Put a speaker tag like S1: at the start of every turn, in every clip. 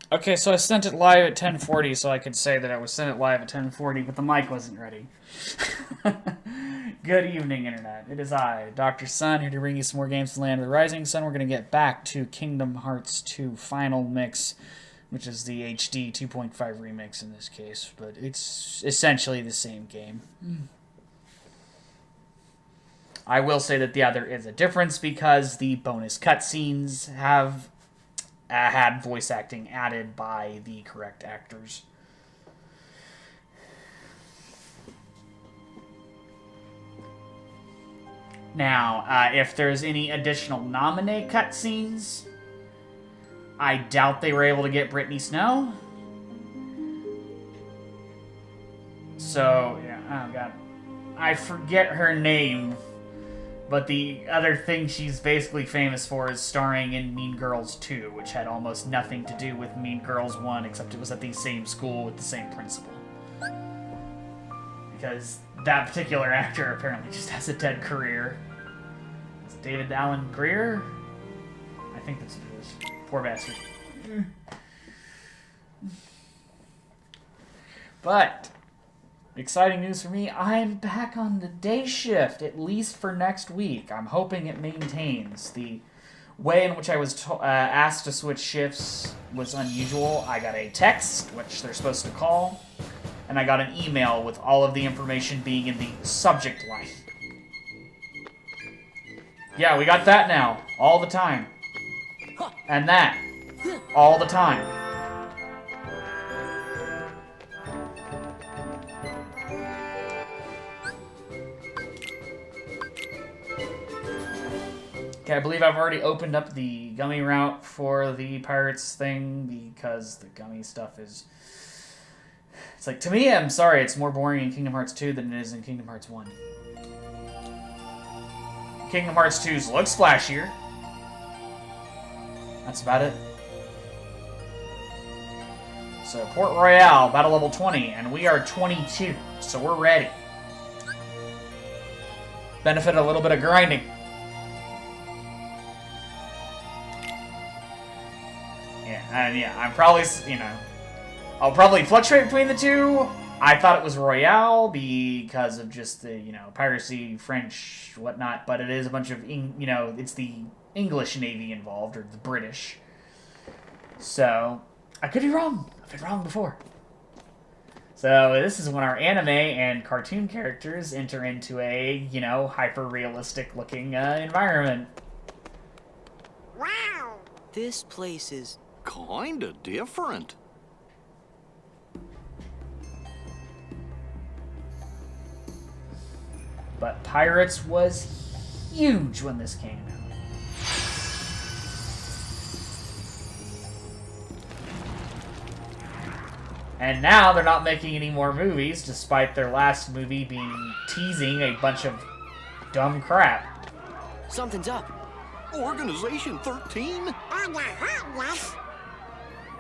S1: Okay, so I sent it live at 10:40, so I could say that I was sent it live at 10:40, but the mic wasn't ready. Good evening, Internet. It is I, Dr. Sun, here to bring you some more games from Land of the Rising Sun. We're going to get back to Kingdom Hearts 2 Final Mix, which is the HD 2.5 remix in this case, but it's essentially the same game. I will say that, yeah, there is a difference because the bonus cutscenes have had voice acting added by the correct actors. Now, if there's any additional nominee cutscenes, I doubt they were able to get Brittany Snow. So, yeah, oh god. I forget her name, but the other thing she's basically famous for is starring in Mean Girls 2, which had almost nothing to do with Mean Girls 1, except it was at the same school with the same principal. Because that particular actor apparently just has a dead career. It's David Allen Greer? I think that's what it is. Poor bastard. But exciting news for me, I'm back on the day shift, at least for next week. I'm hoping it maintains. The way in which I was asked to switch shifts was unusual. I got a text, which they're supposed to call, and I got an email with all of the information being in the subject line. Yeah, we got that now, all the time. And that, all the time. Okay, I believe I've already opened up the gummy route for the Pirates thing because the gummy stuff is... It's like, to me, I'm sorry, it's more boring in Kingdom Hearts 2 than it is in Kingdom Hearts 1. Kingdom Hearts 2's looks flashier. That's about it. So, Port Royale, battle level 20, and we are 22, so we're ready. Benefit a little bit of grinding. Yeah, I'm probably, I'll probably fluctuate between the two. I thought it was Royale because of just the, piracy, French, whatnot, but it is a bunch of, it's the English Navy involved, or the British. So, I could be wrong. I've been wrong before. So, this is when our anime and cartoon characters enter into a, hyper-realistic looking environment.
S2: Wow! This place is
S3: kinda different.
S1: But Pirates was huge when this came out. And now they're not making any more movies, despite their last movie being teasing a bunch of dumb crap.
S2: Something's up.
S3: Organization 13?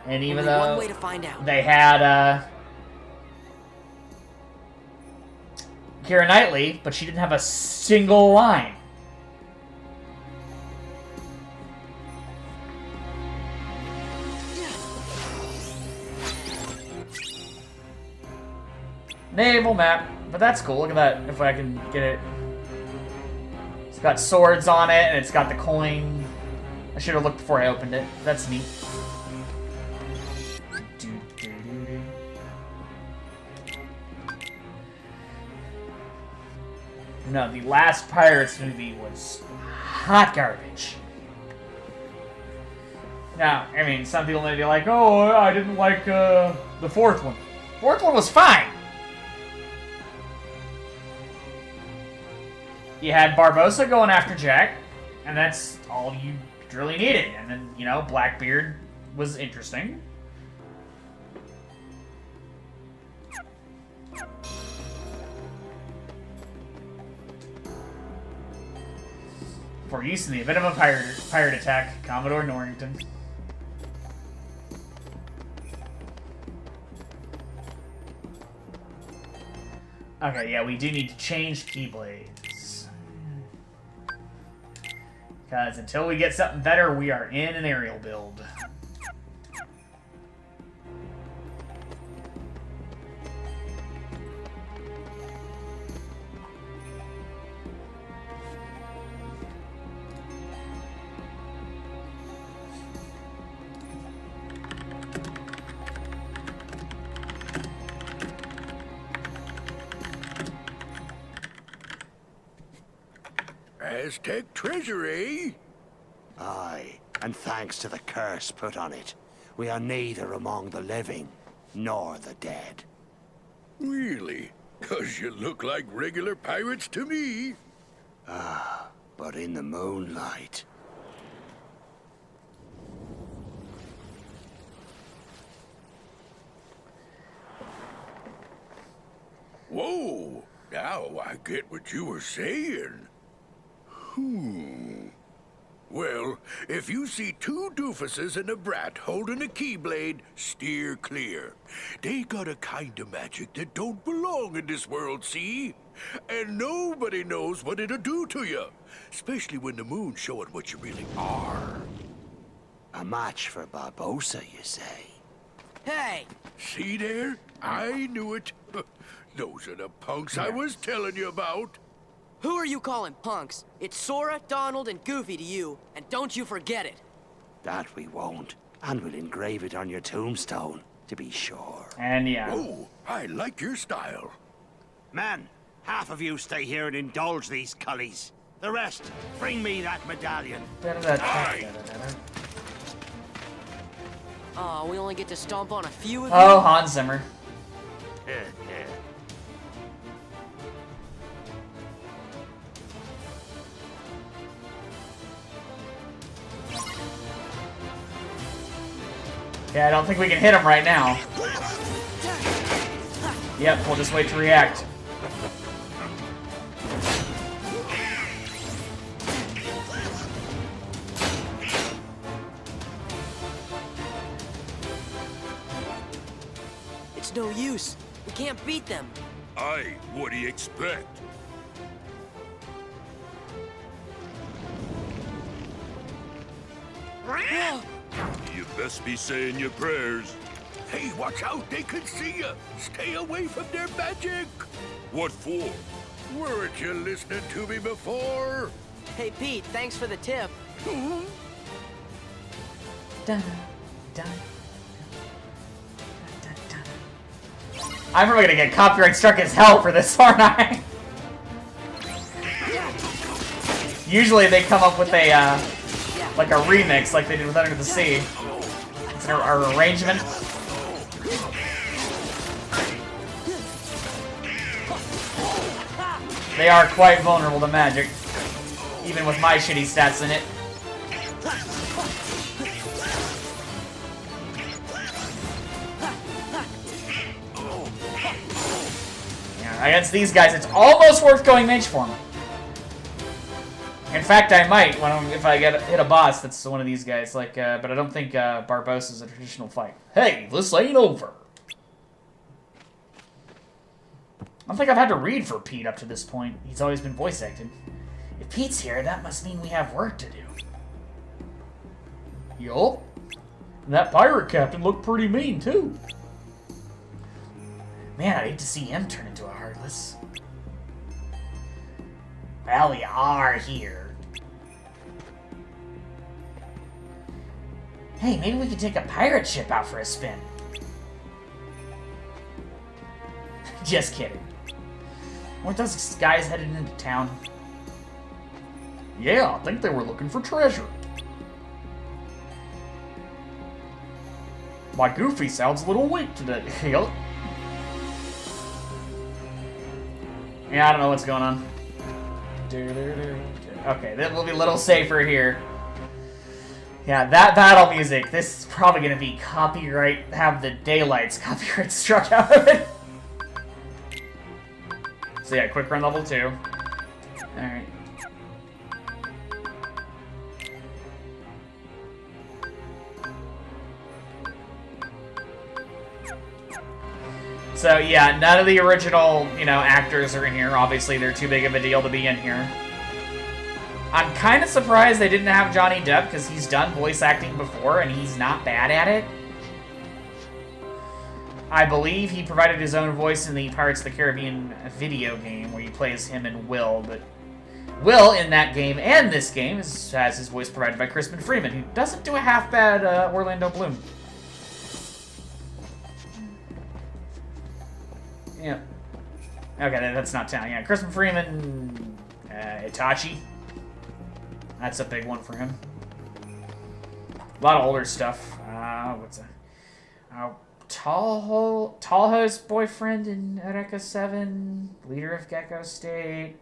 S1: And even
S2: Only
S1: though
S2: one way to find out.
S1: they had Keira Knightley, but she didn't have a single line. Naval map, but that's cool. Look at that, if I can get it. It's got swords on it, and it's got the coin. I should have looked before I opened it. That's neat. No, the last Pirates movie was hot garbage. Now, I mean, some people may be like, oh, I didn't like the fourth one. Fourth one was fine. You had Barbossa going after Jack, and that's all you really needed. And then, Blackbeard was interesting. For use in the event of a pirate attack, Commodore Norrington. Okay, yeah, we do need to change Keyblades. Because until we get something better, we are in an aerial build.
S4: Aztec treasure, eh?
S5: Aye, and thanks to the curse put on it, we are neither among the living nor the dead.
S4: Really? 'Cause you look like regular pirates to me.
S5: But in the moonlight...
S4: Whoa! Now I get what you were saying. Well, if you see two doofuses and a brat holding a keyblade, steer clear. They got a kind of magic that don't belong in this world, see? And nobody knows what it'll do to you. Especially when the moon's showing what you really are.
S5: A match for Barbosa, you say?
S2: Hey!
S4: See there? I knew it. Those are the punks I was telling you about.
S2: Who are you calling punks? It's Sora, Donald, and Goofy to you, and don't you forget it.
S5: That we won't. And we'll engrave it on your tombstone, to be sure.
S1: And yeah.
S4: Oh, I like your style.
S5: Men, half of you stay here and indulge these cullies. The rest, bring me that medallion.
S2: Oh, we only get to stomp on a few of
S1: Oh, Hans Zimmer. Yeah, I don't think we can hit him right now. Yep, we'll just wait to react.
S2: It's no use. We can't beat them.
S4: Aye, what do you expect? You best be saying your prayers. Hey, watch out, they can see you. Stay away from their magic. What for? Weren't you listening to me before?
S2: Hey, Pete, thanks for the tip.
S1: Dun, dun, dun, dun. I'm probably gonna get copyright struck as hell for this, aren't I? Usually they come up with a, like a remix, like they did with Under the Sea. It's an arrangement. They are quite vulnerable to magic, even with my shitty stats in it. Yeah, against these guys, it's almost worth going mage form. In fact, I might if I hit a boss that's one of these guys. Like, but I don't think Barbosa is a traditional fight. Hey, this ain't over. I don't think I've had to read for Pete up to this point. He's always been voice acted. If Pete's here, that must mean we have work to do. Yup. That pirate captain looked pretty mean, too. Man, I'd hate to see him turn into a Heartless. Well, we are here. Hey, maybe we could take a pirate ship out for a spin. Just kidding. Weren't those guys headed into town? Yeah, I think they were looking for treasure. My Goofy sounds a little weak today. Yup. Yeah, I don't know what's going on. Okay, that will be a little safer here. Yeah, that battle music, this is probably going to be copyright, have the daylights copyright struck out of it. So yeah, quick run level 2. Alright. So yeah, none of the original, actors are in here. Obviously, they're too big of a deal to be in here. I'm kind of surprised they didn't have Johnny Depp, because he's done voice acting before, and he's not bad at it. I believe he provided his own voice in the Pirates of the Caribbean video game, where he plays him and Will, but Will, in that game and this game, has his voice provided by Crispin Freeman, who doesn't do a half-bad Orlando Bloom. Yeah. Okay, that's not town. Yeah, Crispin Freeman, Itachi. That's a big one for him. A lot of older stuff. What's that? Talho's boyfriend in Eureka 7, leader of Gecko State.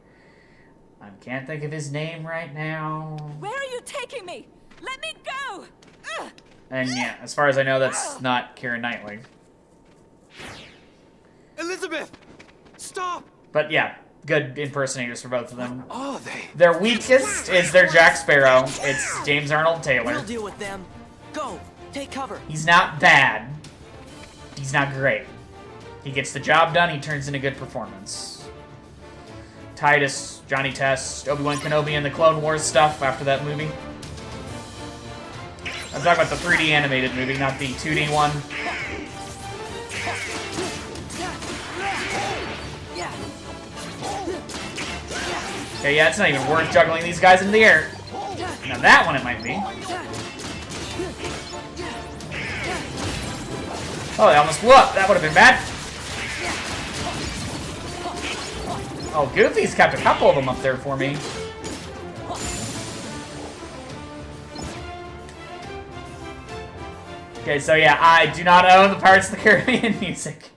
S1: I can't think of his name right now.
S6: Where are you taking me? Let me go! Ugh.
S1: And yeah, as far as I know, that's not Keira Knightley.
S7: Elizabeth! Stop!
S1: But yeah, good impersonators for both of them.
S7: Are they?
S1: Their weakest is their Jack Sparrow. It's James Arnold Taylor.
S2: We'll deal with them. Go, take cover.
S1: He's not bad. He's not great. He gets the job done, he turns in a good performance. Titus, Johnny Test, Obi-Wan Kenobi, and the Clone Wars stuff after that movie. I'm talking about the 3D animated movie, not the 2D one. Okay, yeah, it's not even worth juggling these guys in the air. Now that one it might be. Oh, they almost blew up. That would have been bad. Oh, Goofy's kept a couple of them up there for me. Okay, so yeah, I do not own the Pirates of the Caribbean music.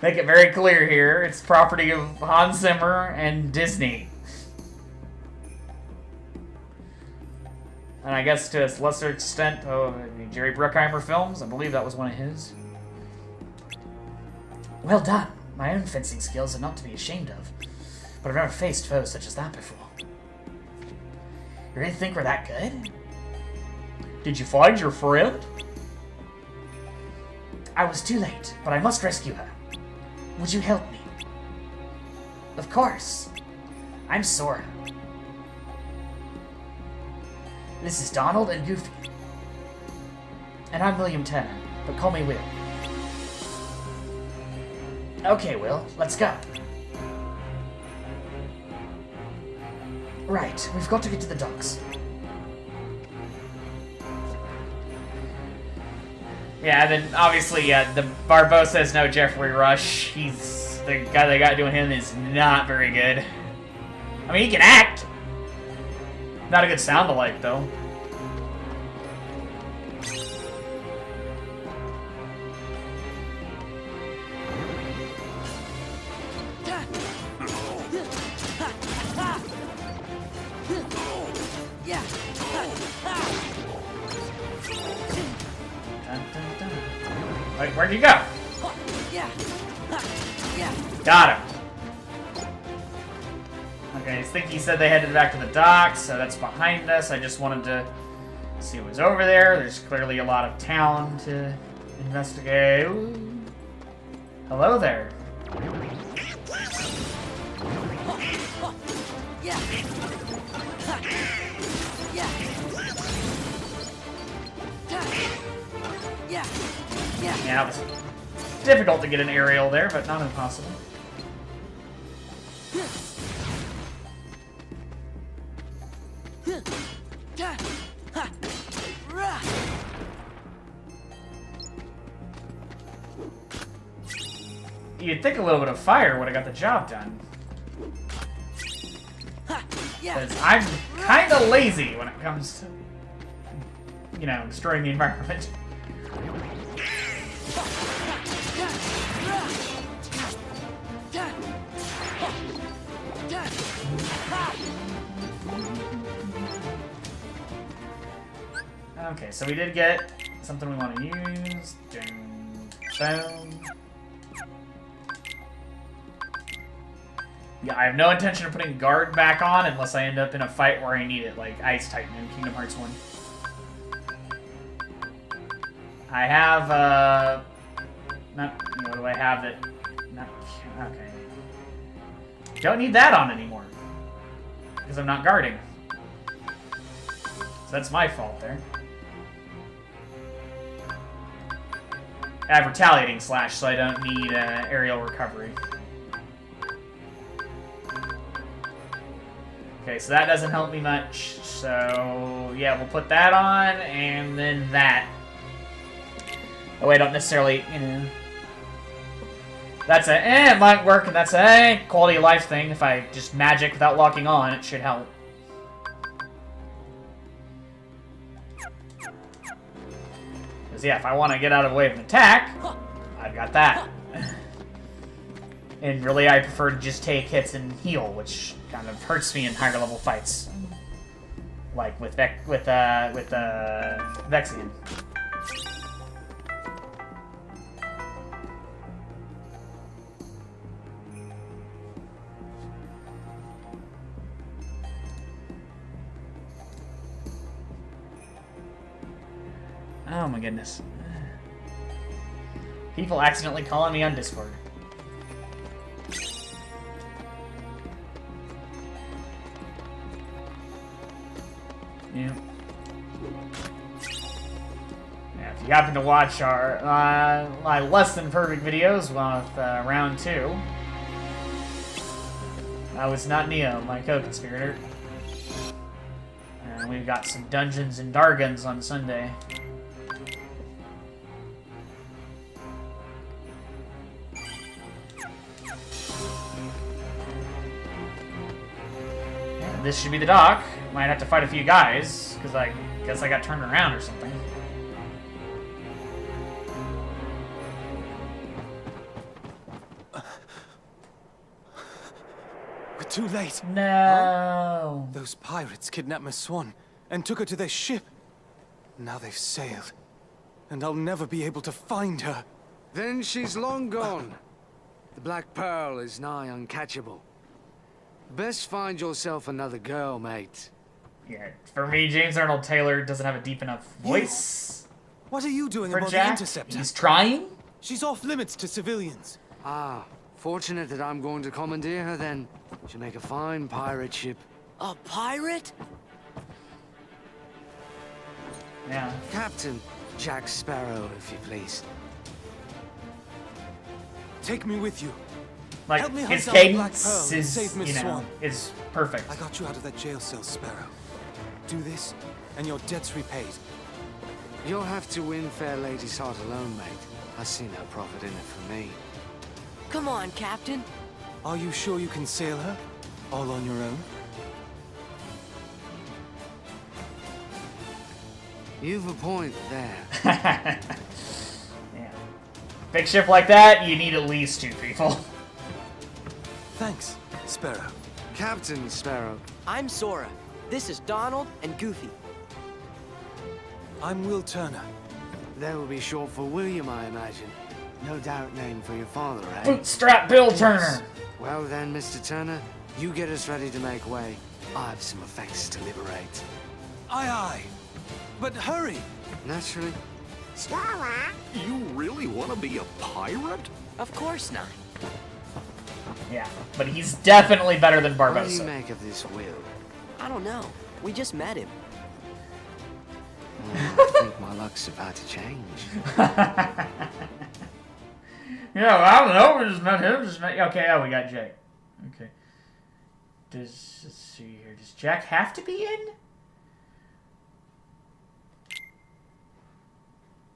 S1: Make it very clear here. It's property of Hans Zimmer and Disney. And I guess to a lesser extent, Jerry Bruckheimer films. I believe that was one of his. Well done. My own fencing skills are not to be ashamed of. But I've never faced foes such as that before. You really think we're that good? Did you find your friend? I was too late, but I must rescue her. Would you help me? Of course. I'm Sora. This is Donald and Goofy. And I'm William Turner, but call me Will. Okay, Will, let's go. Right, we've got to get to the docks. Yeah, then obviously, the Barbosa's no Jeffrey Rush. He's the guy they got doing him is not very good. I mean, he can act. Not a good sound-alike, though. Wait, where'd you go? Got him. Okay, I think he said they headed back to the docks, so that's behind us. I just wanted to see what was over there. There's clearly a lot of town to investigate. Ooh. Hello there. Yeah, it was difficult to get an aerial there, but not impossible. You'd think a little bit of fire would have got the job done. Because I'm kind of lazy when it comes to, you know, destroying the environment. Okay, so we did get something we want to use. Boom. Yeah, I have no intention of putting guard back on unless I end up in a fight where I need it, like Ice Titan in Kingdom Hearts 1. I have, what do I have that, okay. Don't need that on anymore. Because I'm not guarding. So that's my fault there. I have Retaliating Slash, so I don't need aerial recovery. Okay, so that doesn't help me much. So, yeah, we'll put that on, and then that. Oh, wait, I don't necessarily, you know. That's a, it might work, and that's a quality of life thing. If I just magic without locking on, it should help. Because, yeah, if I want to get out of the way of an attack, I've got that. And really, I prefer to just take hits and heal, which kind of hurts me in higher level fights. Like with Vexian. Oh my goodness. People accidentally calling me on Discord. Yeah. Yeah, if you happen to watch our my less than perfect videos with round 2, I was not Neo, my co-conspirator. And we've got some Dungeons and Dargons on Sunday. Yeah, this should be the dock. Might have to fight a few guys, because I guess I got turned around or something.
S7: We're too late.
S1: No.
S7: Those pirates kidnapped Miss Swan and took her to their ship. Now they've sailed, and I'll never be able to find her.
S8: Then she's long gone. The Black Pearl is nigh uncatchable. Best find yourself another girl, mate.
S1: Yeah, for me, James Arnold Taylor doesn't have a deep enough voice
S7: What are you doing
S1: for
S7: about the
S1: Jack.
S7: Interceptor?
S1: He's trying.
S7: She's off limits to civilians.
S8: Ah, fortunate that I'm going to commandeer her then. She'll make a fine pirate ship.
S2: A pirate?
S1: Yeah.
S8: Captain Jack Sparrow, if you please.
S7: Take me with you.
S1: Like,
S7: Help me
S1: his
S7: hunt down the Black
S1: cadence
S7: Pearl and
S1: is,
S7: save Miss
S1: you know,
S7: Swan.
S1: is perfect.
S7: I got you out of that jail cell, Sparrow. Do this, and your debt's repaid.
S8: You'll have to win fair lady's heart alone, mate. I see no profit in it for me.
S2: Come on, Captain.
S7: Are you sure you can sail her? All on your own?
S8: You've a point there.
S1: Yeah. Big ship like that, you need at least 2 people.
S7: Thanks, Sparrow.
S8: Captain Sparrow.
S2: I'm Sora. This is Donald and Goofy.
S7: I'm Will Turner.
S8: That will be short for William, I imagine. No doubt name for your father, eh?
S1: Bootstrap Bill Turner.
S8: Well then, Mr. Turner, you get us ready to make way. I have some effects to liberate.
S7: Aye, aye. But hurry!
S8: Naturally.
S3: You really want to be a pirate?
S2: Of course not.
S1: Yeah, but he's definitely better than
S8: What do you
S1: Barbossa.
S8: make of this will?
S2: I don't know. We just met him.
S8: I think my luck's about to change.
S1: Yeah, I don't know. We just met him. Okay, oh, we got Jake. Okay. Let's see here. Does Jack have to be in?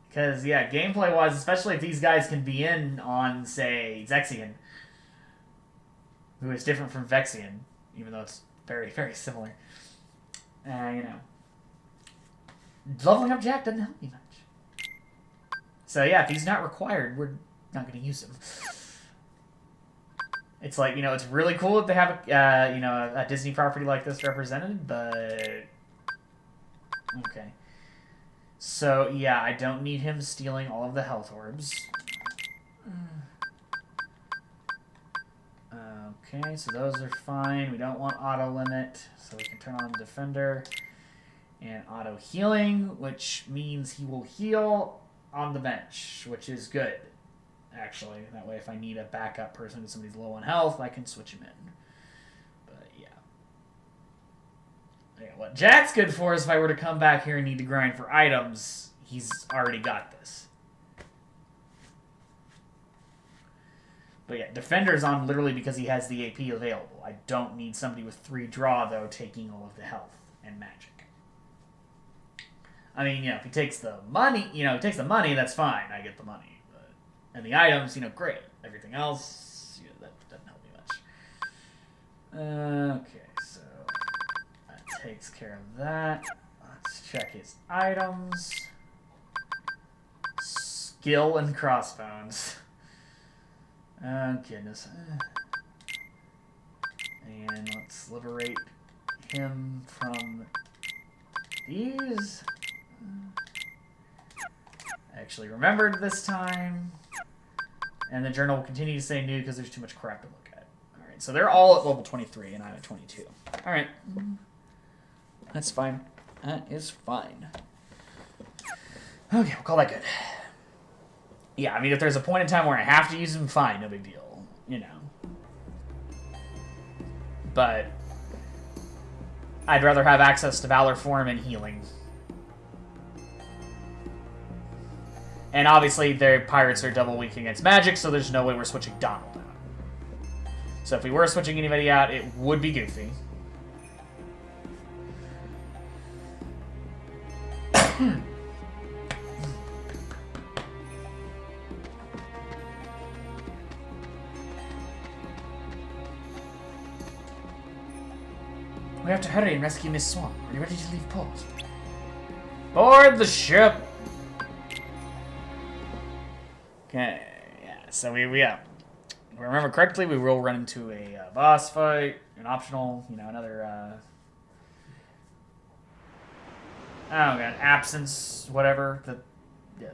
S1: Because, yeah, gameplay-wise, especially if these guys can be in on, say, Zexion, who is different from Vexian, even though it's very, very similar. You know. Leveling up Jack doesn't help me much. So, yeah, if he's not required, we're not going to use him. It's like, you know, it's really cool that they have, you know, a Disney property like this represented, but... Okay. So, yeah, I don't need him stealing all of the health orbs. Okay, so those are fine. We don't want auto limit, so we can turn on Defender. And auto healing, which means he will heal on the bench, which is good, actually. That way, if I need a backup person if somebody's low on health, I can switch him in. But, yeah. Yeah, what Jack's good for is if I were to come back here and need to grind for items, he's already got this. But yeah, Defender's on literally because he has the AP available. I don't need somebody with 3 draw, though, taking all of the health and magic. I mean, you know, if he takes the money, that's fine. I get the money. But, and the items, you know, great. Everything else, you know, that doesn't help me much. Okay, so that takes care of that. Let's check his items. Gill and Crossbones. Oh, goodness. And let's liberate him from these. I actually remembered this time. And the journal will continue to say new because there's too much crap to look at. Alright, so they're all at level 23 and I'm at 22. Alright. That's fine. That is fine. Okay, we'll call that good. Yeah, I mean, if there's a point in time where I have to use him, fine, no big deal. You know. But I'd rather have access to Valor Form and healing. And obviously, their pirates are double weak against magic, so there's no way we're switching Donald out. So if we were switching anybody out, it would be Goofy. We have to hurry and rescue Miss Swan. Are you ready to leave port? Board the ship! Okay, yeah, so we if I remember correctly, we will run into a boss fight, an optional, you know, another, oh god, absence, whatever, yeah.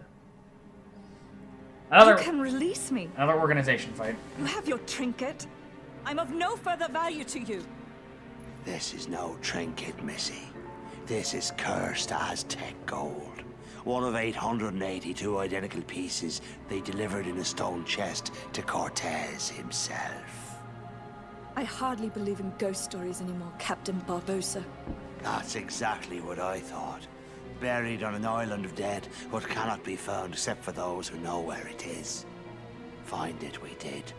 S6: You can release me.
S1: Another organization fight.
S6: You have your trinket. I'm of no further value to you.
S5: This is no trinket, Missy. This is cursed Aztec gold. One of 882 identical pieces they delivered in a stone chest to Cortez himself.
S6: I hardly believe in ghost stories anymore, Captain Barbosa.
S5: That's exactly what I thought. Buried on an island of dead, what cannot be found except for those who know where it is. Find it we did.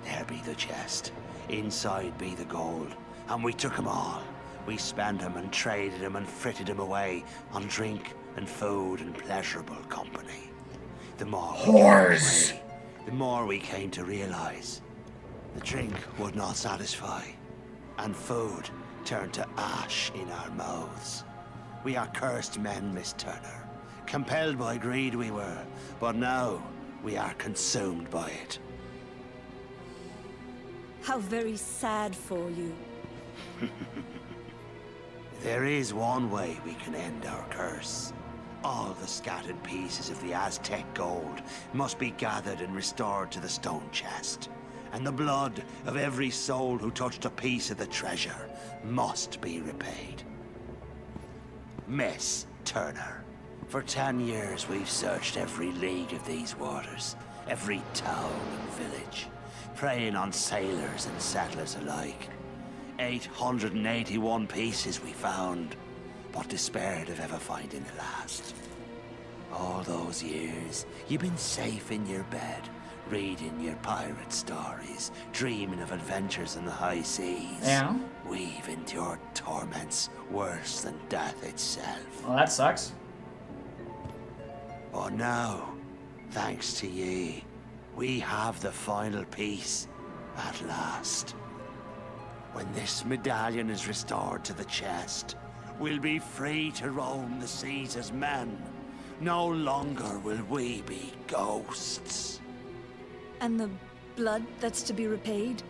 S5: There be the chest. Inside be the gold. And we took 'em all. We spent 'em and traded 'em and fritted 'em away on drink and food and pleasurable company. The more we gave away, the more we came to realize the drink would not satisfy, and food turned to ash in our mouths. We are cursed men, Miss Turner. Compelled by greed we were, but now we are consumed by it.
S6: How very sad for you.
S5: There is one way we can end our curse. All the scattered pieces of the Aztec gold must be gathered and restored to the stone chest. And the blood of every soul who touched a piece of the treasure must be repaid. Miss Turner, for 10 years we've searched every league of these waters, every town and village, preying on sailors and settlers alike. 881 pieces we found, but despaired of ever finding the last. All those years, you've been safe in your bed, reading your pirate stories, dreaming of adventures in the high seas.
S1: Yeah.
S5: We've endured torments worse than death itself.
S1: Well, that sucks.
S5: But now, thanks to ye, we have the final piece at last. When this medallion is restored to the chest, we'll be free to roam the seas as men. No longer will we be ghosts.
S6: And the blood that's to be repaid?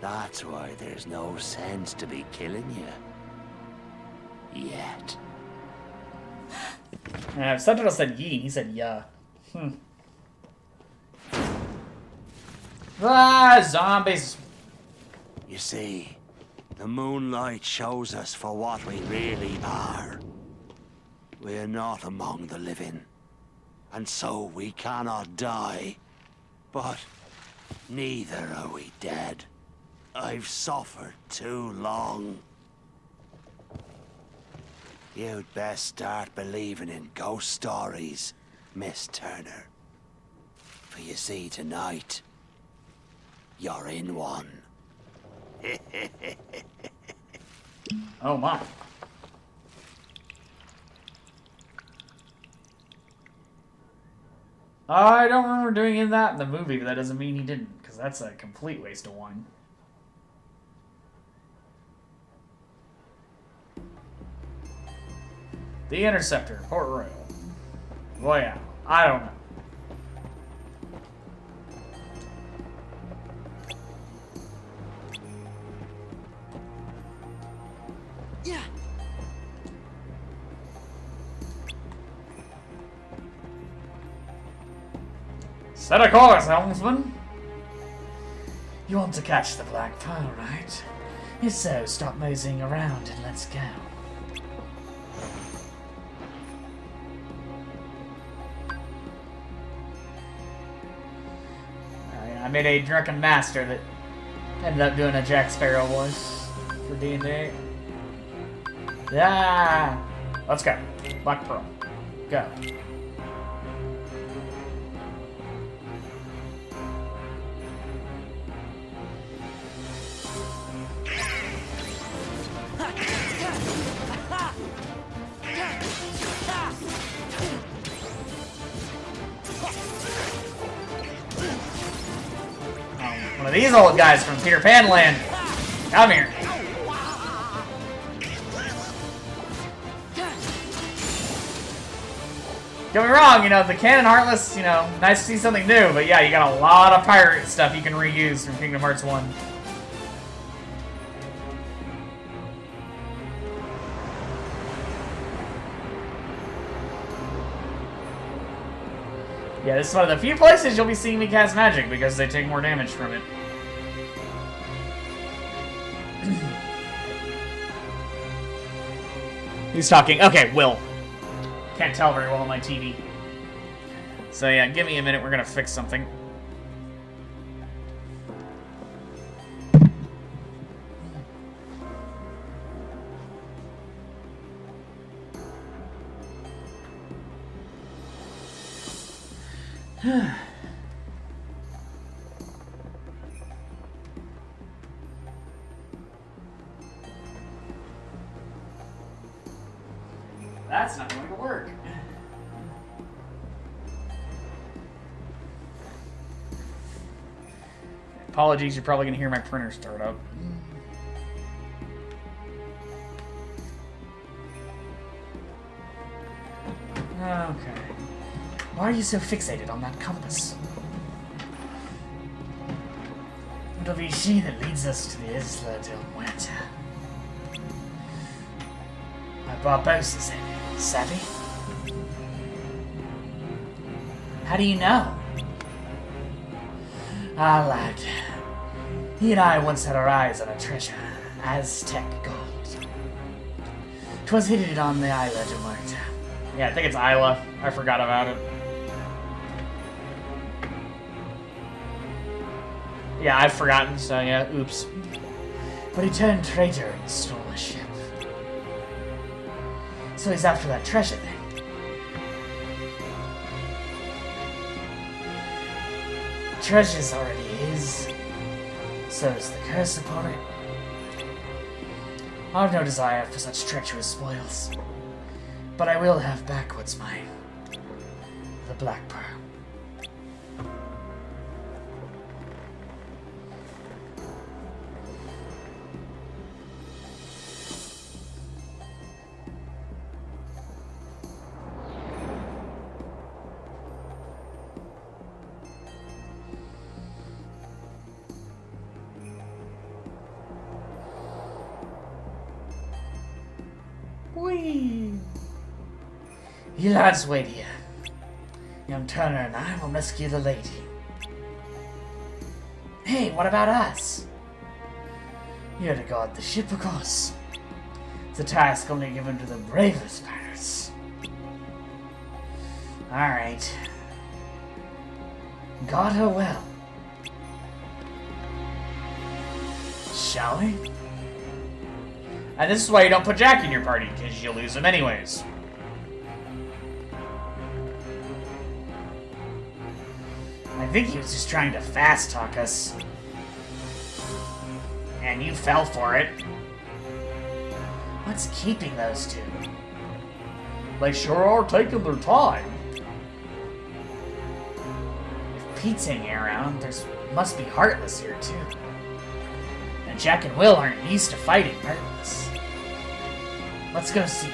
S5: That's why there's no sense to be killing you. Yet.
S1: Subtitle said ye, he said yeah. Ah, zombies.
S5: You see, the moonlight shows us for what we really are. We're not among the living, and so we cannot die. But neither are we dead. I've suffered too long. You'd best start believing in ghost stories, Miss Turner. For you see, tonight, you're in one.
S1: Oh my. I don't remember doing that in the movie, but that doesn't mean he didn't, because that's a complete waste of one. The Interceptor, Port Royal. Royale. I don't know.
S2: Yeah.
S1: Set a course, helmsman. You want to catch the Black Pearl, right? If so, stop moseying around and let's go. I made a drunken master that ended up doing a Jack Sparrow voice for D&D. Yeah! Let's go. Black Pearl. Go. One of these old guys from Peter Pan Land. Come here. Don't get me wrong, you know, the Canon Heartless, you know, nice to see something new, but yeah, you got a lot of pirate stuff you can reuse from Kingdom Hearts 1. Yeah, this is one of the few places you'll be seeing me cast magic because they take more damage from it. Who's talking? Okay, Will. Can't tell very well on my TV. So yeah, give me a minute, we're gonna fix something. That's not going to work. Apologies, you're probably going to hear my printer start up. Okay. Why are you so fixated on that compass? It'll be she that leads us to the Isla del Muerta. My Barbosa's in it, savvy? How do you know? Ah, lad. He and I once had our eyes on a treasure, Aztec gold. 'Twas hidden on the Isla de Muerta. Yeah, I think it's Isla. I forgot about it. Yeah, I've forgotten, so yeah, oops. But he turned traitor and stole a ship. So he's after that treasure then. Treasure's already his. So is the curse upon it. I've no desire for such treacherous spoils. But I will have back what's mine. The Black Pearl. Whee! You lads wait here. Young Turner and I will rescue the lady. Hey, what about us? You're to guard the ship, of course. It's a task only given to the bravest pirates. Alright. Guard her well. Shall we? And this is why you don't put Jack in your party, because you'll lose him anyways. I think he was just trying to fast talk us. And you fell for it. What's keeping those two? They sure are taking their time. If Pete's hanging around, there must be Heartless here too. And Jack and Will aren't used to fighting Heartless. Let's go see.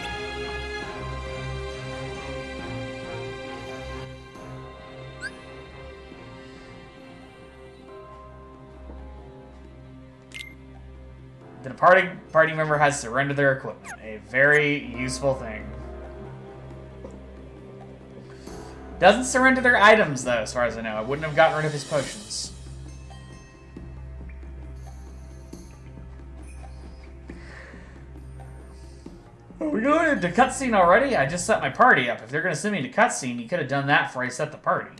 S1: The departing party member has surrendered their equipment. A very useful thing. Doesn't surrender their items, though, as far as I know. I wouldn't have gotten rid of his potions. Are we going into cutscene already? I just set my party up. If they're going to send me to cutscene, you could have done that before I set the party.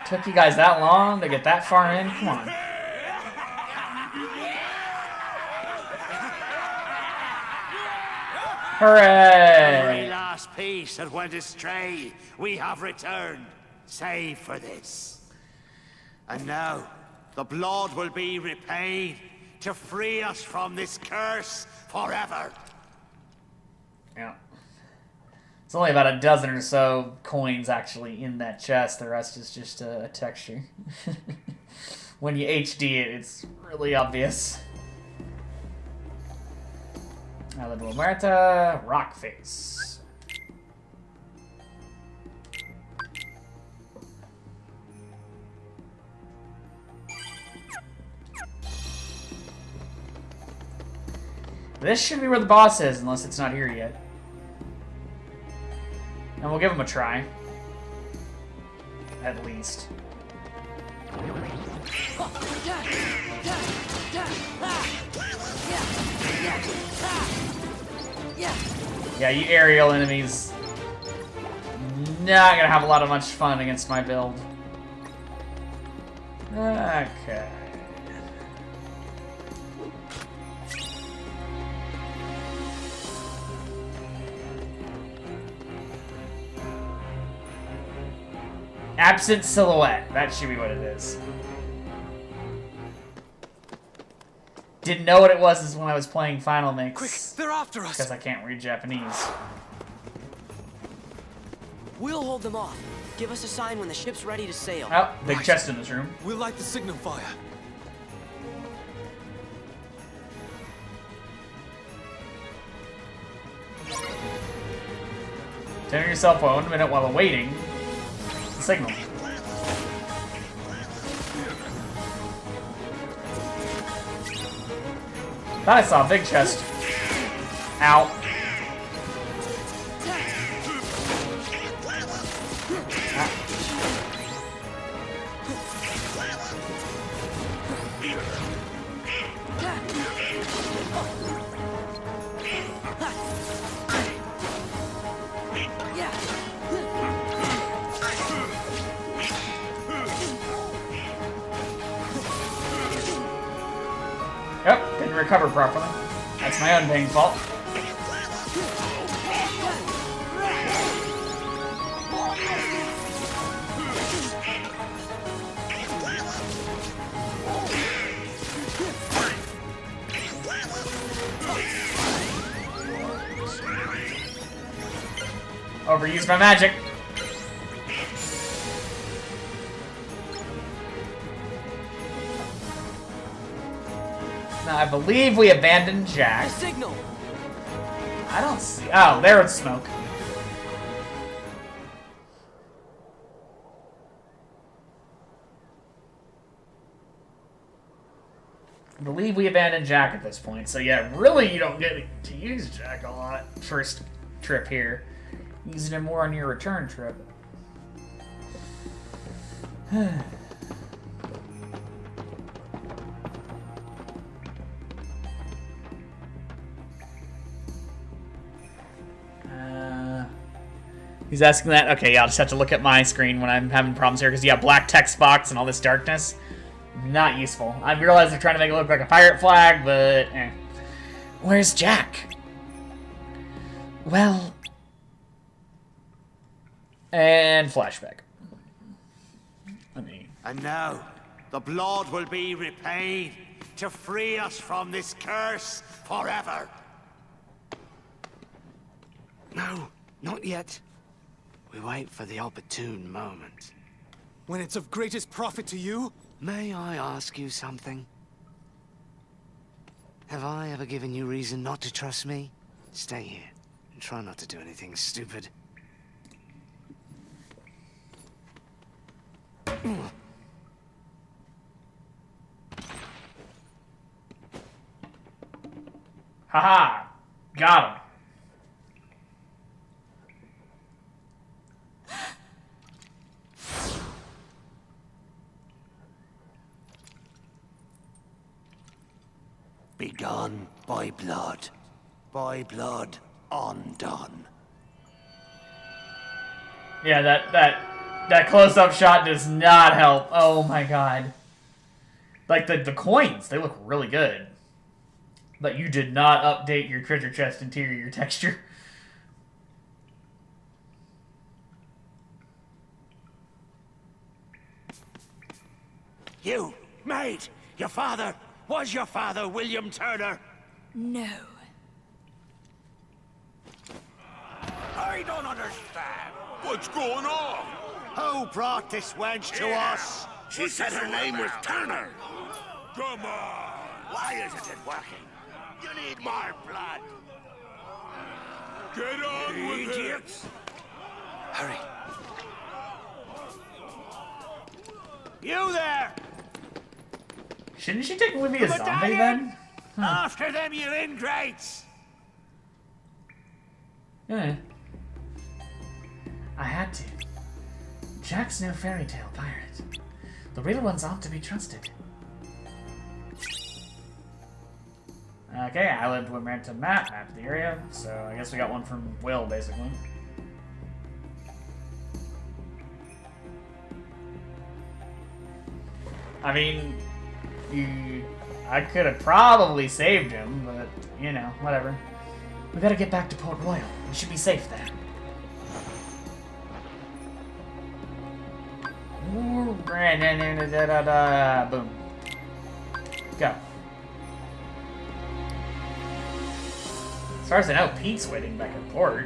S1: Took you guys that long to get that far in? Come on. Hooray!
S5: Every last piece that went astray, we have returned, save for this. And now, the blood will be repaid to free us from this curse forever.
S1: Yeah. It's only about a dozen or so coins actually in that chest. The rest is just a texture. When you HD it, it's really obvious. Island of Muerta, rock face. This should be where the boss is, unless it's not here yet. And we'll give him a try. At least. Yeah, you aerial enemies. Not gonna have a lot of much fun against my build. Okay. Absent silhouette. That should be what it is. Didn't know what it was when I was playing Final Mix.
S7: Quick, they're after us.
S1: Because I can't read Japanese.
S2: We'll hold them off. Give us a sign when the ship's ready to sail.
S1: Oh, big
S7: Right.
S1: chest in this room.
S7: We'll light the signal fire.
S1: Turn on your cell phone a minute while awaiting the signal. Thought I saw a big chest. Ow. Yep, didn't recover properly. That's my own dang fault. Overused my magic. Now, I believe we abandoned
S2: The
S1: Jack.
S2: signal!
S1: I don't see. Oh, there it's smoke. I believe we abandoned Jack at this point. So yeah, really you don't get to use Jack a lot first trip here. Using him more on your return trip. He's asking that. Okay, yeah, I'll just have to look at my screen when I'm having problems here because you have black text box and all this darkness. Not useful. I realize they're trying to make it look like a pirate flag, but eh. Where's Jack? Well... And flashback.
S5: And now, the blood will be repaid to free us from this curse forever.
S8: No, not yet. We wait for the opportune moment.
S7: When it's of greatest profit to you?
S8: May I ask you something? Have I ever given you reason not to trust me? Stay here and try not to do anything stupid.
S1: Haha! Got him.
S5: Begun by blood undone.
S1: Yeah, that close-up shot does not help. Oh my god. Like, the coins, they look really good. But you did not update your treasure chest interior texture.
S5: You, mate! Was your father William Turner?
S6: No.
S5: I don't understand.
S3: What's going on?
S5: Who brought this wench to us?
S3: She said her name was Turner. Come on.
S5: Why isn't it working? You need more blood.
S3: Get on with it.
S5: Idiots! Hurry. You there!
S1: Shouldn't she technically be a zombie then?
S5: After them, you ingrates!
S1: Yeah. I had to. Jack's no fairy tale pirate. The real ones ought to be trusted. Okay, I lived with Random map of the area, so I guess we got one from Will, basically. I mean, I could have probably saved him, but, you know, whatever. We gotta get back to Port Royal. We should be safe there. Ooh, boom. Go. As far as I know, Pete's waiting back at port.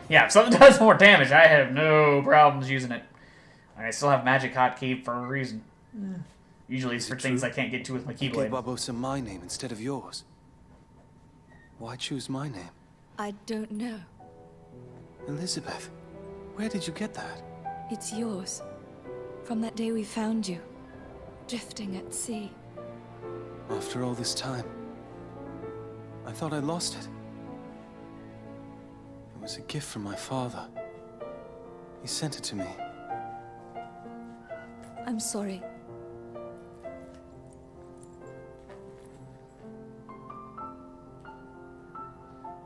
S1: Yeah, if something does more damage, I have no problems using it. I still have magic hotkey for a reason. Usually it's for things I can't get to with my
S7: You gave
S1: keyblade.
S7: Barbosa my name instead of yours. Why choose my name?
S6: I don't know.
S7: Elizabeth, where did you get that?
S6: It's yours. From that day we found you. Drifting at sea.
S7: After all this time, I thought I lost it. It was a gift from my father. He sent it to me.
S6: I'm sorry.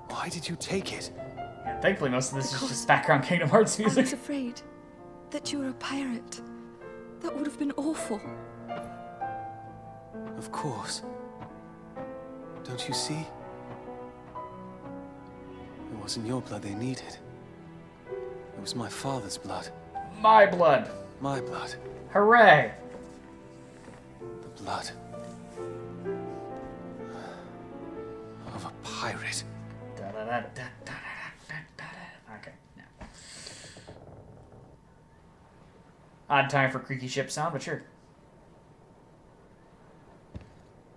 S7: Why did you take it?
S1: Yeah, thankfully, most of this is just background Kingdom Hearts
S6: I
S1: music.
S6: was afraid that you were a pirate. That would have been awful.
S7: Of course. Don't you see? It wasn't your blood they needed. It was my father's blood.
S1: My blood.
S7: My blood.
S1: Hooray!
S7: The blood of a pirate.
S1: Okay, no. Odd time for creaky ship sound, but sure.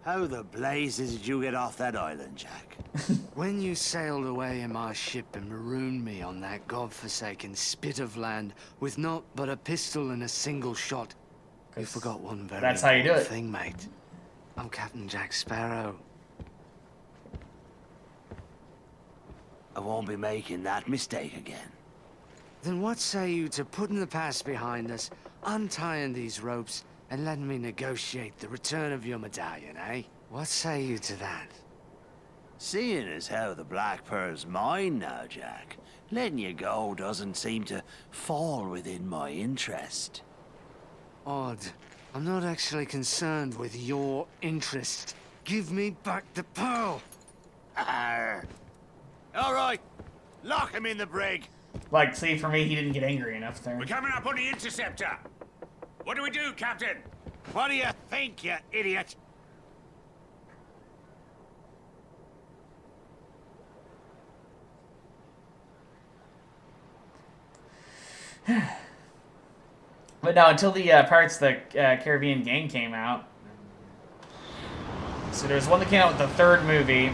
S5: How the blazes did you get off that island, Jack?
S8: When you sailed away in my ship and marooned me on that godforsaken spit of land with naught but a pistol and a single shot, you forgot one very
S1: That's how you do
S8: important
S1: it.
S8: thing, mate. I'm Captain Jack Sparrow.
S5: I won't be making that mistake again.
S8: Then what say you to putting the past behind us, untying these ropes, and letting me negotiate the return of your medallion, eh? What say you to that?
S5: Seeing as how the Black Pearl's mine now, Jack, letting you go doesn't seem to fall within my interest.
S8: Odd. I'm not actually concerned with your interest. Give me back the pearl.
S5: Arr. All right, lock him in the brig.
S1: Like, see, for me, he didn't get angry enough there.
S5: We're coming up on the interceptor. What do we do, Captain? What do you think, you idiot?
S1: But no, until the Pirates of the Caribbean game came out. So there's one that came out with the third movie.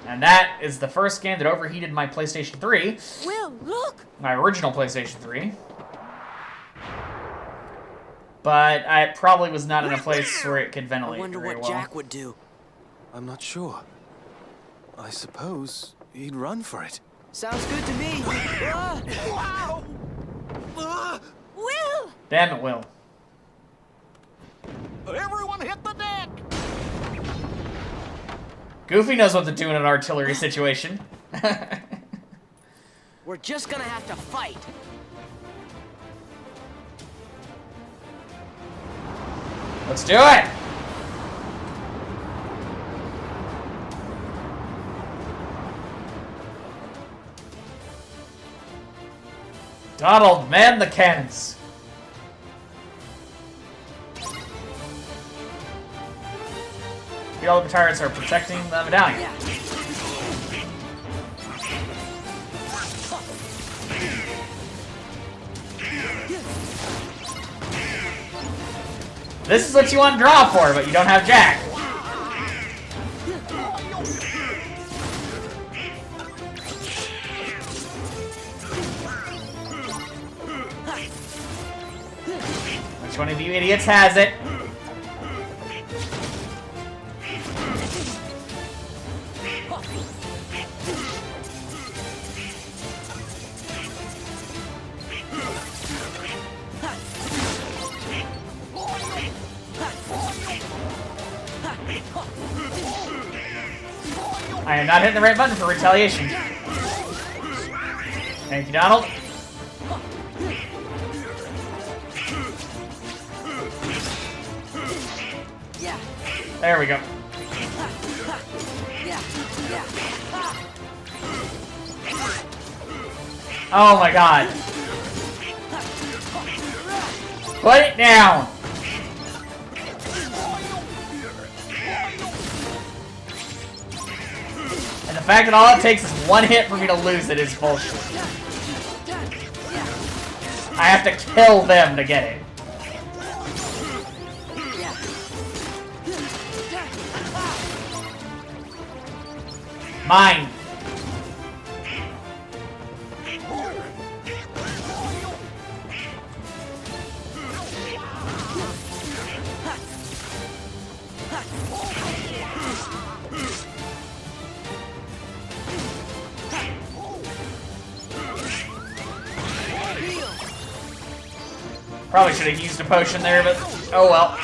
S1: And that is the first game that overheated my PlayStation 3.
S6: Will, look!
S1: My original PlayStation 3. But I probably was not in a place where it could
S2: I
S1: ventilate
S2: wonder
S1: very
S2: what
S1: well.
S2: Jack would do.
S7: I'm not sure. I suppose he'd run for it.
S2: Sounds good to me.
S6: Will!
S1: Damn it, Will.
S3: Everyone hit the deck!
S1: Goofy knows what to do in an artillery situation.
S2: We're just gonna have to fight.
S1: Let's do it! Donald, man the cannons. The all the pirates are protecting the medallion. This is what you want to draw for, but you don't have Jack. Which one of you idiots has it? I am not hitting the right button for retaliation. Thank you, Donald. There we go. Oh my god. Put it down. And the fact that all it takes is one hit for me to lose it is bullshit. I have to kill them to get it. Mine. Probably should have used a potion there, but oh well.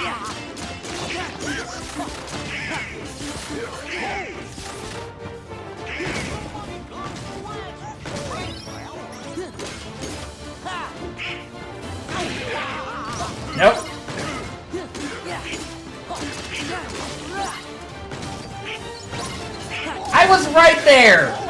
S1: Nope. I was right there!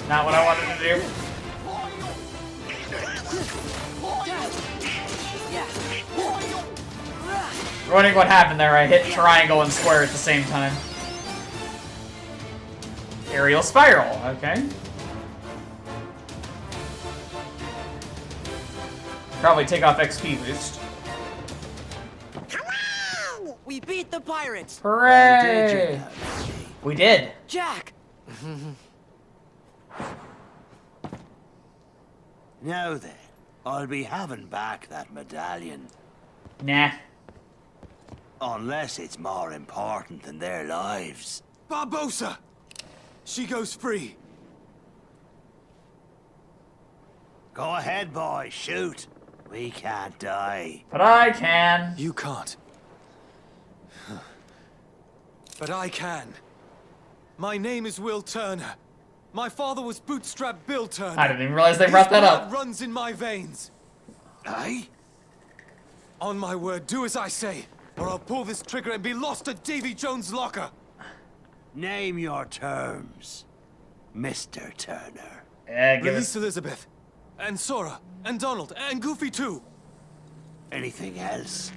S1: Not what I wanted to do. Wondering what happened there. I hit triangle and square at the same time. Aerial spiral, okay. Probably take off XP boost.
S2: We beat the pirates!
S1: Hooray! We did.
S2: Jack!
S5: Now then, I'll be having back that medallion.
S1: Nah.
S5: Unless it's more important than their lives.
S7: Barbosa! She goes free.
S5: Go ahead, boy, shoot. We can't die.
S1: But I can.
S7: You can't. But I can. My name is Will Turner. My father was Bootstrap Bill Turner.
S1: I didn't even realize they brought that
S7: His
S1: up.
S7: blood runs in my veins.
S5: Aye?
S7: On my word, do as I say, or I'll pull this trigger and be lost at Davy Jones' locker.
S5: Name your terms, Mr. Turner.
S1: Give
S7: Release
S1: us...
S7: Elizabeth, and Sora, and Donald, and Goofy too.
S5: Anything else?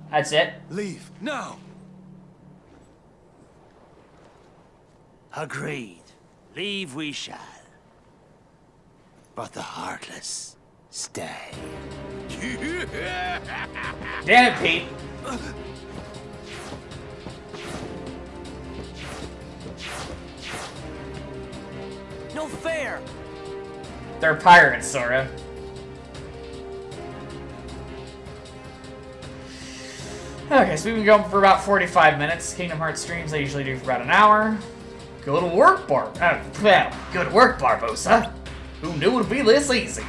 S1: That's it.
S7: Leave, now.
S5: Agreed. Leave we shall. But the Heartless stay.
S1: Damn it, Pete.
S2: No fair!
S1: They're pirates, Sora. Okay, so we've been going for about 45 minutes. Kingdom Hearts streams I usually do for about an hour. Go to work, go to work, Barbosa. Who knew it would be this easy?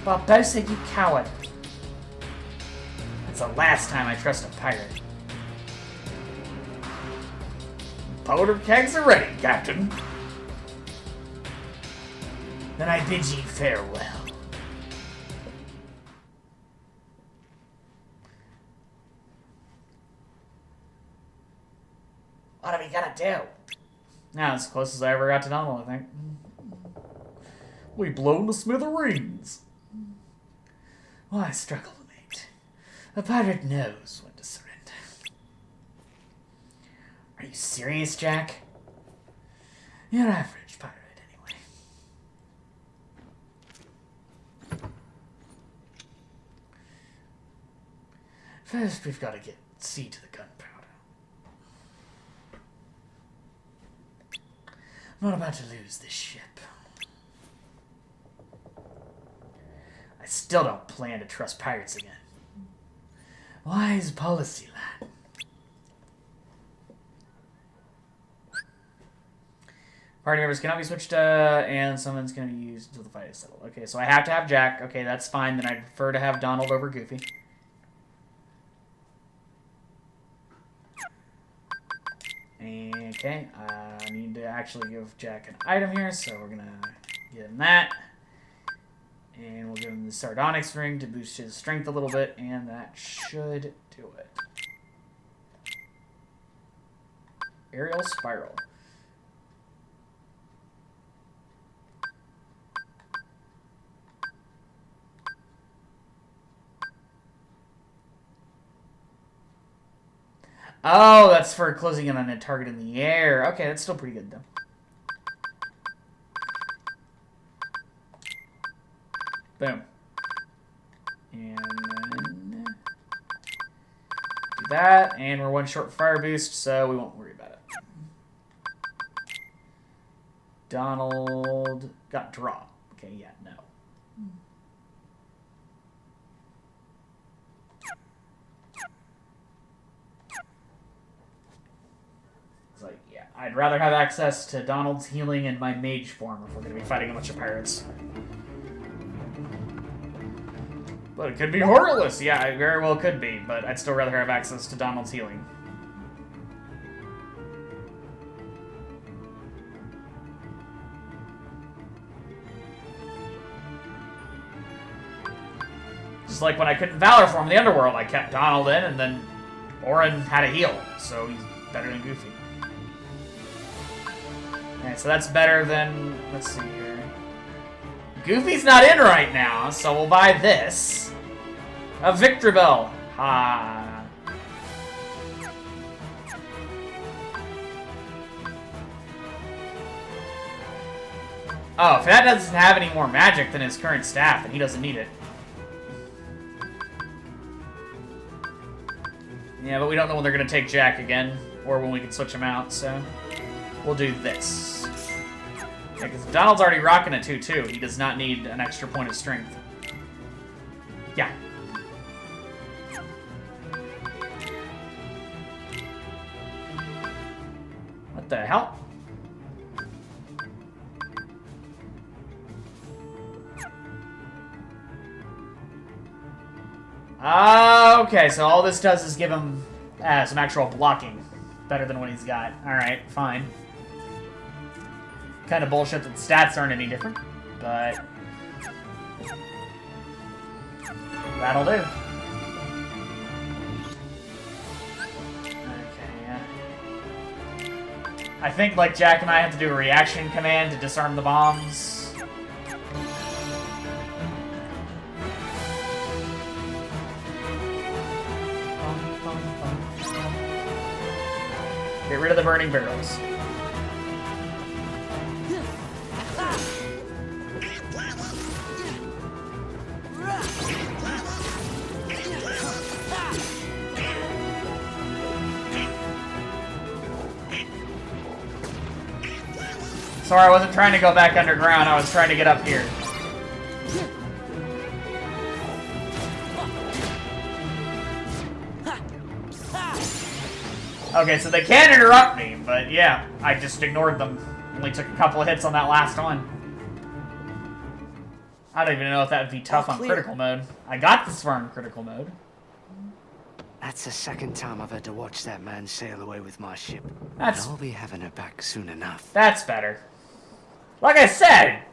S1: Barbosa, you coward. That's the last time I trust a pirate. Powder kegs are ready, Captain. Then I bid ye farewell. What are we gonna do? Now, as close as I ever got to normal, I think. We blown the smithereens. Why struggle, mate? A pirate knows when to surrender. Are you serious, Jack? You're average pirate, anyway. First, we've got to see to the gunpowder. I'm not about to lose this ship. I still don't plan to trust pirates again. Wise policy, lad. Party members cannot be switched, and someone's going to be used until the fight is settled. Okay, so I have to have Jack. Okay, that's fine. Then I'd prefer to have Donald over Goofy. Okay, I need to actually give Jack an item here, so we're going to give him that. And we'll give him the Sardonyx ring to boost his strength a little bit, and that should do it. Aerial Spiral. Oh, that's for closing in on a target in the air. Okay, that's still pretty good, though. Boom. And then do that, and we're one short fire boost, so we won't worry about it. Donald got draw. Okay, yeah, no. It's like, yeah, I'd rather have access to Donald's healing and my mage form if we're going to be fighting a bunch of pirates. But it could be Horrorless. Yeah, it very well could be, but I'd still rather have access to Donald's healing. Just like when I couldn't Valor form in the Underworld, I kept Donald in, and then Orin had a heal, so he's better than Goofy. Okay, so that's better than... Let's see here. Goofy's not in right now, so we'll buy this. A victory bell! Ha! Oh, if that doesn't have any more magic than his current staff, then he doesn't need it. Yeah, but we don't know when they're going to take Jack again, or when we can switch him out, so we'll do this. Yeah, because Donald's already rocking a 2-2. He does not need an extra point of strength. Yeah. What the hell? Okay, so all this does is give him some actual blocking. Better than what he's got. Alright, fine. Kind of bullshit that the stats aren't any different, but that'll do. Okay, yeah. I think, like, Jack and I have to do a reaction command to disarm the bombs. Get rid of the burning barrels. Sorry, I wasn't trying to go back underground. I was trying to get up here. Okay, so they can interrupt me, but yeah, I just ignored them. Only took a couple of hits on that last one. I don't even know if that would be tough on critical mode. I got this far in critical mode.
S8: That's the second time I've had to watch that man sail away with my ship.
S1: That's...
S8: I'll be having her back soon enough.
S1: That's better. Like I said,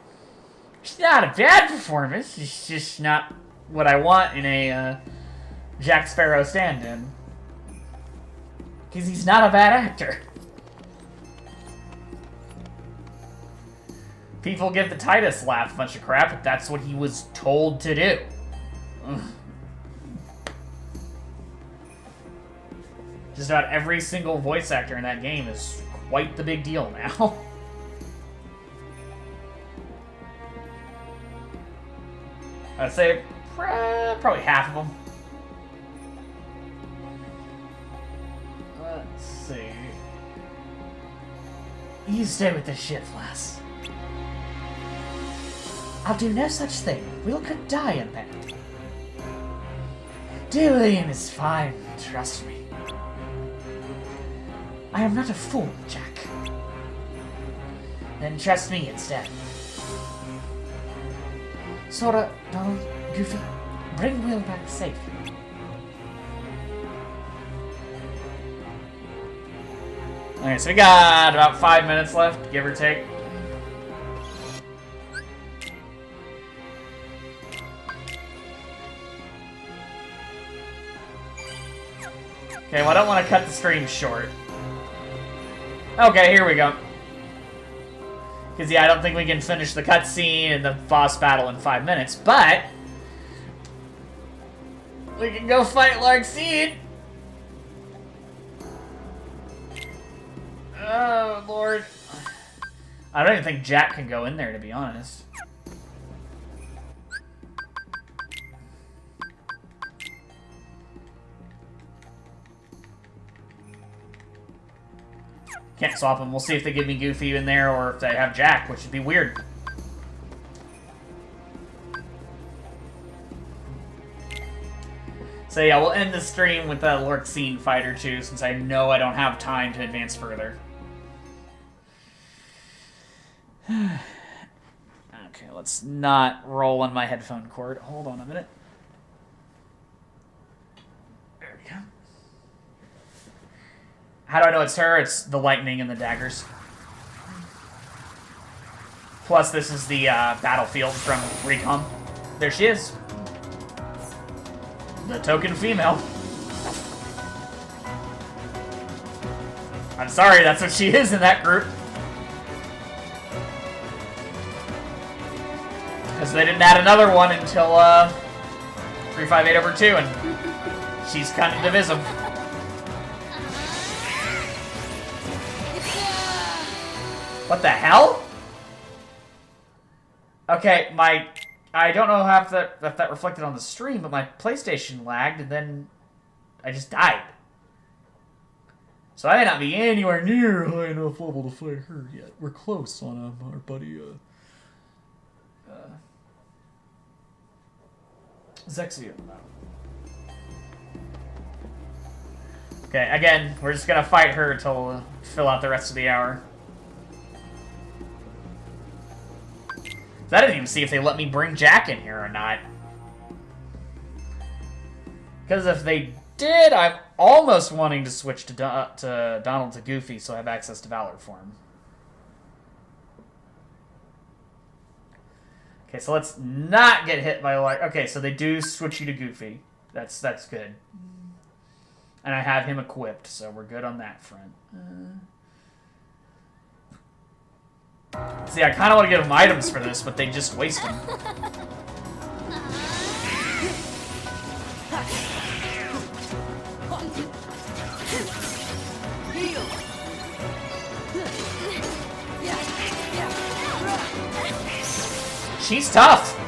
S1: it's not a bad performance. It's just not what I want in a Jack Sparrow stand-in. Because he's not a bad actor. People give the Titus laugh a bunch of crap, but that's what he was told to do. Ugh. Just about every single voice actor in that game is quite the big deal now. I'd say probably half of them. Let's see. You stay with the ship, lass. I'll do no such thing. We'll could die in that. Dear William is fine, trust me. I am not a fool, Jack. Then trust me instead. Sora, Donald, Goofy, bring Will back safe. Okay, so we got about 5 minutes left, give or take. Okay, well, I don't want to cut the stream short. Okay, here we go. Because, yeah, I don't think we can finish the cutscene and the boss battle in 5 minutes, but we can go fight Larxene. Oh, Lord. I don't even think Jack can go in there, to be honest. Can't swap them. We'll see if they give me Goofy in there or if they have Jack, which would be weird. So yeah, we'll end the stream with the Larxene fight or two, since I know I don't have time to advance further. Okay, let's not roll on my headphone cord. Hold on a minute. There we go. How do I know it's her? It's the lightning and the daggers. Plus, this is the battlefield from Recon. There she is. The token female. I'm sorry, that's what she is in that group. Because they didn't add another one until 358 over 2, and she's kind of divisive. What the hell? Okay, I don't know if that reflected on the stream, but my PlayStation lagged, and then I just died. So I may not be anywhere near high enough level to fight her yet. We're close on our buddy, Zexion. Okay, again, we're just gonna fight her until fill out the rest of the hour. I didn't even see if they let me bring Jack in here or not. Because if they did, I'm almost wanting to switch to Donald to Goofy so I have access to Valor form. Okay, so let's not get hit by light. Okay, so they do switch you to Goofy. That's good. And I have him equipped, so we're good on that front. See, I kind of want to give them items for this, but they just waste them. She's tough.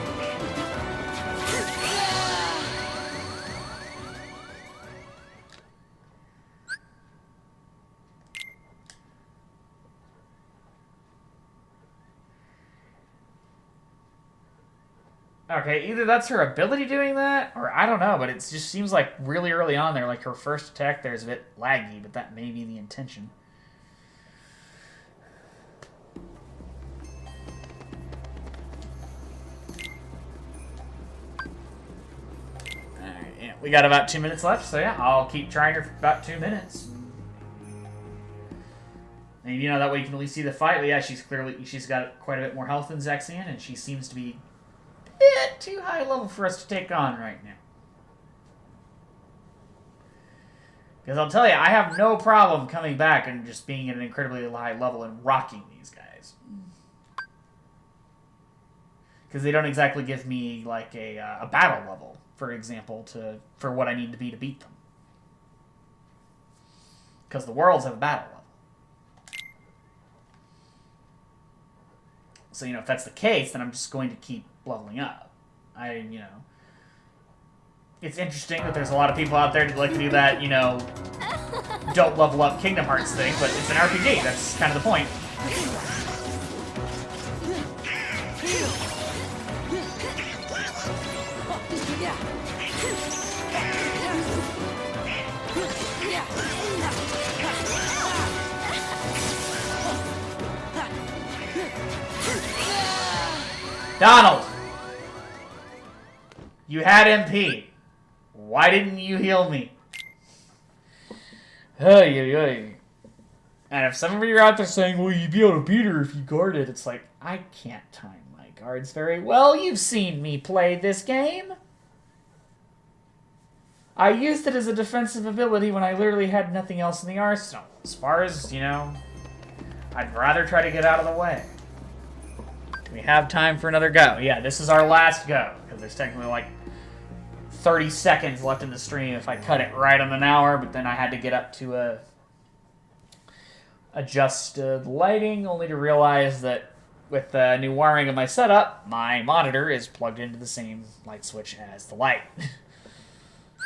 S1: Okay, either that's her ability doing that, or I don't know, but it just seems like really early on there, like her first attack there is a bit laggy, but that may be the intention. Alright, yeah, we got about 2 minutes left, so yeah, I'll keep trying her for about 2 minutes. And you know, that way you can at least see the fight, but yeah, she's got quite a bit more health than Zexion, and she seems to be bit too high level for us to take on right now. Because I'll tell you, I have no problem coming back and just being at an incredibly high level and rocking these guys. Because they don't exactly give me like a battle level, for example, for what I need to beat them. Because the worlds have a battle level. So, you know, if that's the case, then I'm just going to keep leveling up. It's interesting that there's a lot of people out there that like to do that, you know, don't level up Kingdom Hearts thing, but it's an RPG. That's kind of the point. Donald! You had MP. Why didn't you heal me? Hey. And if some of you are out there saying, well, you'd be able to beat her if you guarded, it's like, I can't time my guards very well. You've seen me play this game. I used it as a defensive ability when I literally had nothing else in the arsenal. As far as, you know, I'd rather try to get out of the way. Do we have time for another go? Yeah, this is our last go, because there's technically like 30 seconds left in the stream if I cut it right on an hour, but then I had to get up to adjust the lighting, only to realize that with the new wiring of my setup, my monitor is plugged into the same light switch as the light.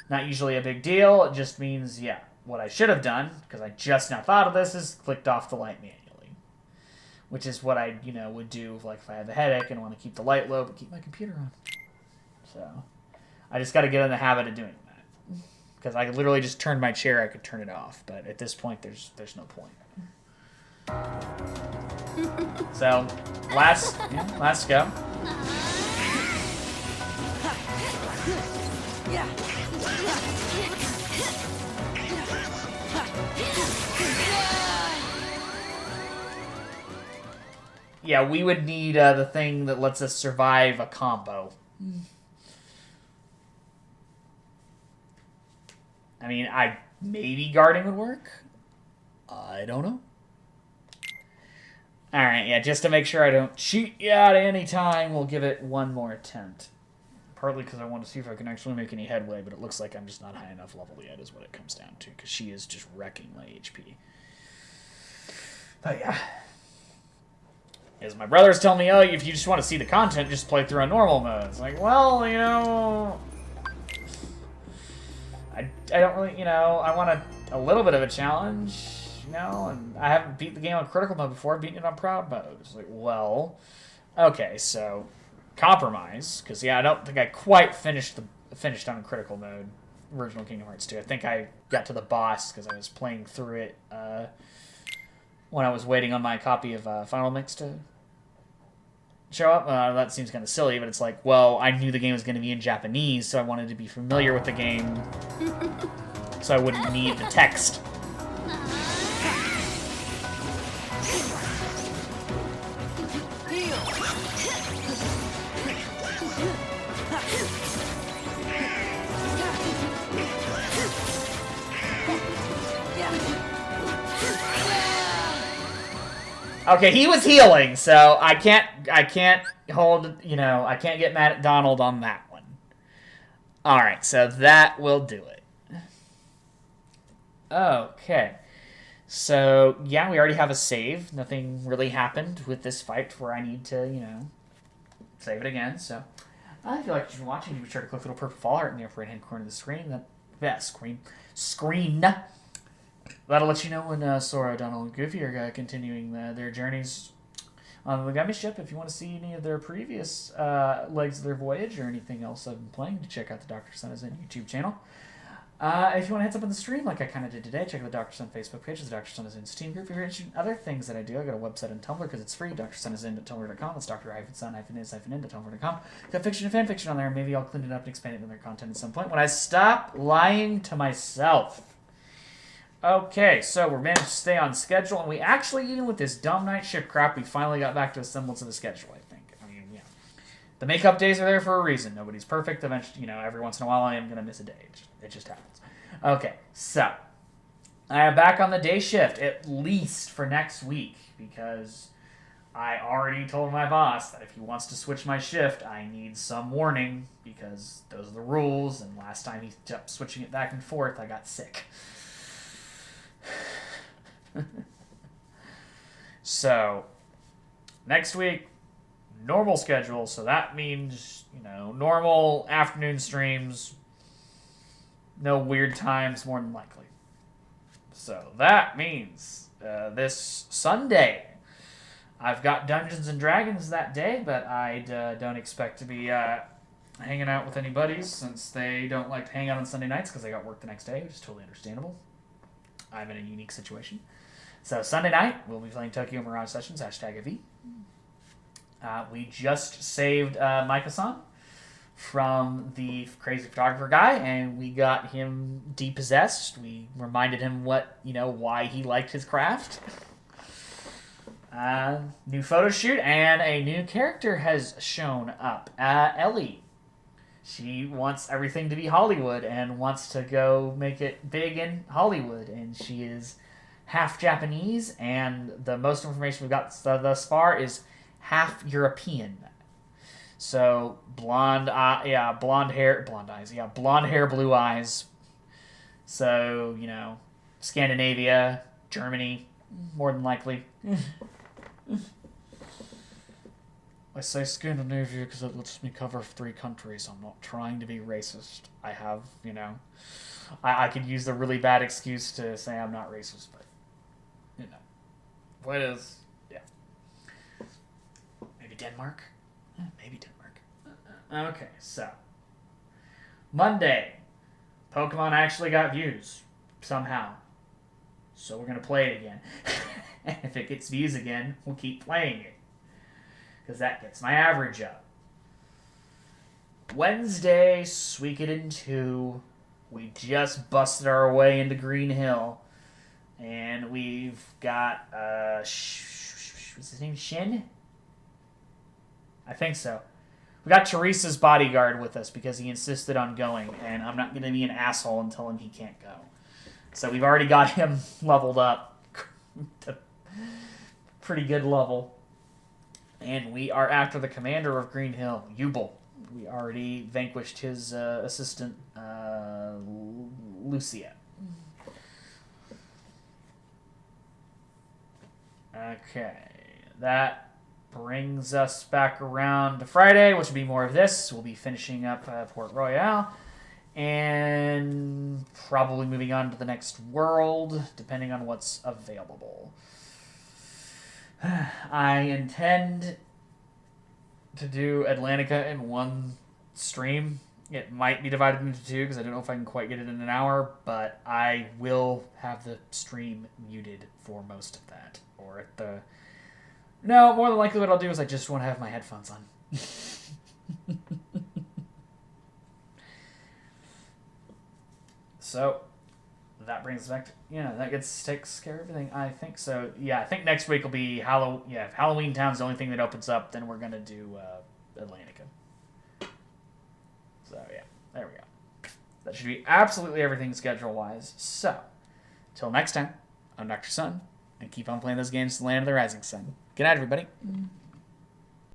S1: Not usually a big deal, it just means, yeah, what I should have done, because I just now thought of this, is clicked off the light manually. Which is what I, you know, would do like if I have a headache and want to keep the light low but keep my computer on. So I just got to get in the habit of doing that. Because I could literally just turn my chair, I could turn it off. But at this point, there's no point. So, last go. Yeah, we would need the thing that lets us survive a combo. I mean, maybe guarding would work. I don't know. Alright, yeah, just to make sure I don't cheat you out at any time, we'll give it one more attempt. partly because I want to see if I can actually make any headway, but it looks like I'm just not high enough level yet is what it comes down to, because she is just wrecking my HP. But yeah. As my brothers tell me, oh, if you just want to see the content, just play through a normal mode. It's like, well, you know... I don't really, you know, I want a little bit of a challenge, you know, and I haven't beat the game on critical mode before, I've beaten it on proud mode. It's like, well, okay, so compromise, because yeah, I don't think I quite finished on critical mode, original Kingdom Hearts 2. I think I got to the boss because I was playing through it when I was waiting on my copy of Final Mix to show up. That seems kind of silly, but it's like, well, I knew the game was going to be in Japanese, so I wanted to be familiar with the game so I wouldn't need the text. Okay, he was healing, so I can't hold, you know, I can't get mad at Donald on that one. Alright, so that will do it. Okay. So, yeah, we already have a save. Nothing really happened with this fight where I need to, you know, save it again. So, if you like what you're watching, be sure to click the little purple follow art in the upper right-hand corner of the screen. Screen. That'll let you know when Sora, Donald, and Goofy are continuing their journeys on the Gummy ship. If you want to see any of their previous legs of their voyage or anything else I've been playing, to check out the Dr. Son is in YouTube channel. If you want to heads up on the stream like I kind of did today, check out the Dr. Son Facebook page. The Dr. Son is in Steam group. If you're interested in other things that I do, I got a website and Tumblr because it's free. drsonisinn.tumblr.com. It's dr-son-is-in.tumblr.com. Got fiction and fan fiction on there. Maybe I'll clean it up and expand it in their content at some point when I stop lying to myself. Okay, so we're managed to stay on schedule, and we actually, even with this dumb night shift crap, we finally got back to a semblance of a schedule, I think. I mean, yeah. The makeup days are there for a reason. Nobody's perfect. Eventually, you know, every once in a while I am going to miss a day. It just happens. Okay, so I am back on the day shift, at least for next week, because I already told my boss that if he wants to switch my shift, I need some warning, because those are the rules, and last time he kept switching it back and forth, I got sick. So, next week, normal schedule, so that means, you know, normal afternoon streams, no weird times, more than likely. So, that means this Sunday, I've got Dungeons and Dragons that day, but I don't expect to be hanging out with any buddies, since they don't like to hang out on Sunday nights, because they got work the next day, which is totally understandable. I'm in a unique situation. So Sunday night, we'll be playing Tokyo Mirage Sessions, #AV. We just saved Micah-san from the crazy photographer guy, and we got him depossessed. We reminded him why he liked his craft. New photo shoot, and a new character has shown up. Ellie. She wants everything to be Hollywood and wants to go make it big in Hollywood. And she is half Japanese, and the most information we've got thus far is half European. So blonde hair, blue eyes. So, you know, Scandinavia, Germany, more than likely. I say Scandinavia because it lets me cover 3 countries. I'm not trying to be racist. I have, you know, I could use the really bad excuse to say I'm not racist, but, you know, what is, yeah. Maybe Denmark? Maybe Denmark. Okay, so, Monday, Pokemon actually got views, somehow. So we're going to play it again. And if it gets views again, we'll keep playing it, because that gets my average up. Wednesday, Suikoden 2. We just busted our way into Green Hill. And we've got, what's his name, Shin? I think so. We got Teresa's bodyguard with us because he insisted on going, and I'm not going to be an asshole and tell him he can't go. So we've already got him leveled up to pretty good level. And we are after the commander of Green Hill, Yubel. we already vanquished his assistant, Lucia. Okay, that brings us back around to Friday, which will be more of this. We'll be finishing up Port Royale and probably moving on to the next world, depending on what's available. I intend to do Atlantica in one stream. It might be divided into two because I don't know if I can quite get it in an hour, but I will have the stream muted for most of that. Or at the... No, more than likely what I'll do is I just want to have my headphones on. So, that brings us back to... Yeah, that takes care of everything, I think. So, yeah, I think next week will be Halloween. Yeah, if Halloween Town's the only thing that opens up, then we're going to do Atlantica. So, yeah, there we go. That should be absolutely everything schedule-wise. So, till next time, I'm Dr. Sun, and keep on playing those games to the land of the rising sun. Good night, everybody.